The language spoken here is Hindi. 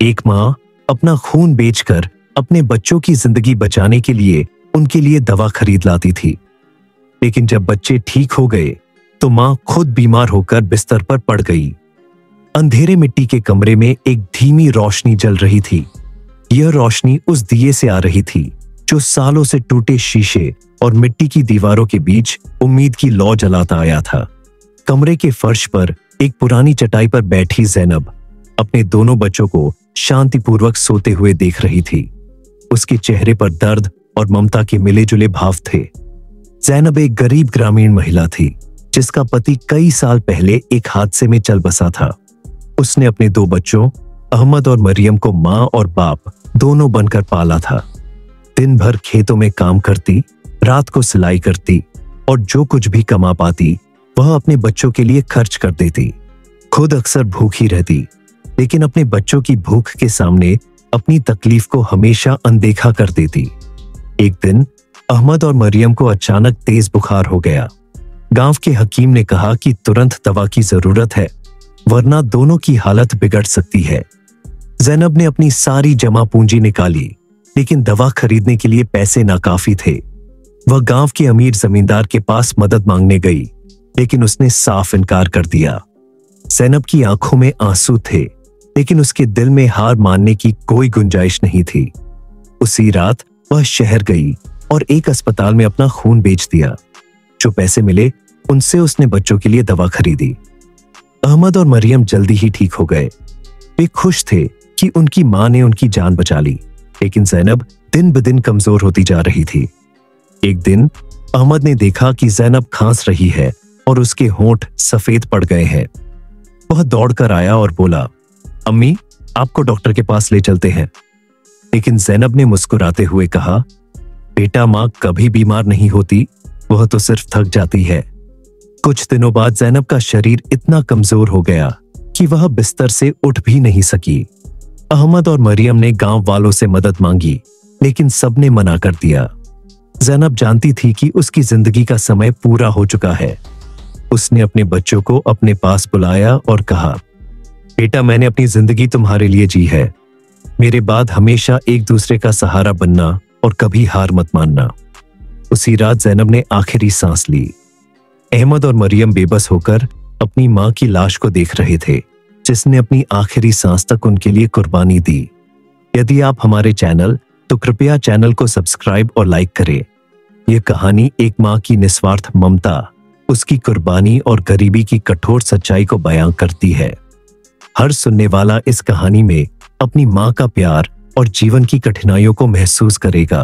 एक माँ अपना खून बेचकर अपने बच्चों की जिंदगी बचाने के लिए उनके लिए दवा खरीद लाती थी। लेकिन जब बच्चे ठीक हो गए तो माँ खुद बीमार होकर बिस्तर पर पड़ गई। अंधेरे मिट्टी के कमरे में एक धीमी रोशनी जल रही थी। यह रोशनी उस दिए से आ रही थी जो सालों से टूटे शीशे और मिट्टी की दीवारों के बीच उम्मीद की लौ जलाता आया था। कमरे के फर्श पर एक पुरानी चटाई पर बैठी जैनब अपने दोनों बच्चों को शांतिपूर्वक सोते हुए देख रही थी। उसके चेहरे पर दर्द और ममता के मिले जुले भाव थे। जैनब एक गरीब ग्रामीण महिला थी जिसका पति कई साल पहले एक हादसे में चल बसा था। उसने अपने दो बच्चों अहमद और मरियम को माँ और बाप दोनों बनकर पाला था। दिन भर खेतों में काम करती, रात को सिलाई करती और जो कुछ भी कमा पाती वह अपने बच्चों के लिए खर्च कर देती। खुद अक्सर भूखी रहती, लेकिन अपने बच्चों की भूख के सामने अपनी तकलीफ को हमेशा अनदेखा कर देती। एक दिन अहमद और मरियम को अचानक तेज बुखार हो गया। गांव के हकीम ने कहा कि तुरंत दवा की जरूरत है, वरना दोनों की हालत बिगड़ सकती है। जैनब ने अपनी सारी जमा पूंजी निकाली, लेकिन दवा खरीदने के लिए पैसे नाकाफी थे। वह गांव के अमीर जमींदार के पास मदद मांगने गई, लेकिन उसने साफ इनकार कर दिया। जैनब की आंखों में आंसू थे, लेकिन उसके दिल में हार मानने की कोई गुंजाइश नहीं थी। उसी रात वह शहर गई और एक अस्पताल में अपना खून बेच दिया। जो पैसे मिले उनसे उसने बच्चों के लिए दवा खरीदी। अहमद और मरियम जल्दी ही ठीक हो गए। वे खुश थे कि उनकी मां ने उनकी जान बचा ली, लेकिन जैनब दिन ब दिन कमजोर होती जा रही थी। एक दिन अहमद ने देखा कि जैनब खांस रही है और उसके होंठ सफेद पड़ गए हैं। वह दौड़कर आया और बोला, अम्मी, आपको डॉक्टर के पास ले चलते हैं। लेकिन जैनब ने मुस्कुराते हुए कहा, बेटा, मां कभी बीमार नहीं होती, वह तो सिर्फ थक जाती है। कुछ दिनों बाद जैनब का शरीर इतना कमजोर हो गया कि वह बिस्तर से उठ भी नहीं सकी। अहमद और मरियम ने गांव वालों से मदद मांगी, लेकिन सबने मना कर दिया। जैनब जानती थी कि उसकी जिंदगी का समय पूरा हो चुका है। उसने अपने बच्चों को अपने पास बुलाया और कहा, बेटा, मैंने अपनी जिंदगी तुम्हारे लिए जी है। मेरे बाद हमेशा एक दूसरे का सहारा बनना और कभी हार मत मानना। उसी रात जैनब ने आखिरी सांस ली। अहमद और मरियम बेबस होकर अपनी मां की लाश को देख रहे थे, जिसने अपनी आखिरी सांस तक उनके लिए कुर्बानी दी। यदि आप हमारे चैनल तो कृपया चैनल को सब्सक्राइब और लाइक करें। यह कहानी एक मां की निस्वार्थ ममता, उसकी कुर्बानी और गरीबी की कठोर सच्चाई को बयां करती है। हर सुनने वाला इस कहानी में अपनी मां का प्यार और जीवन की कठिनाइयों को महसूस करेगा।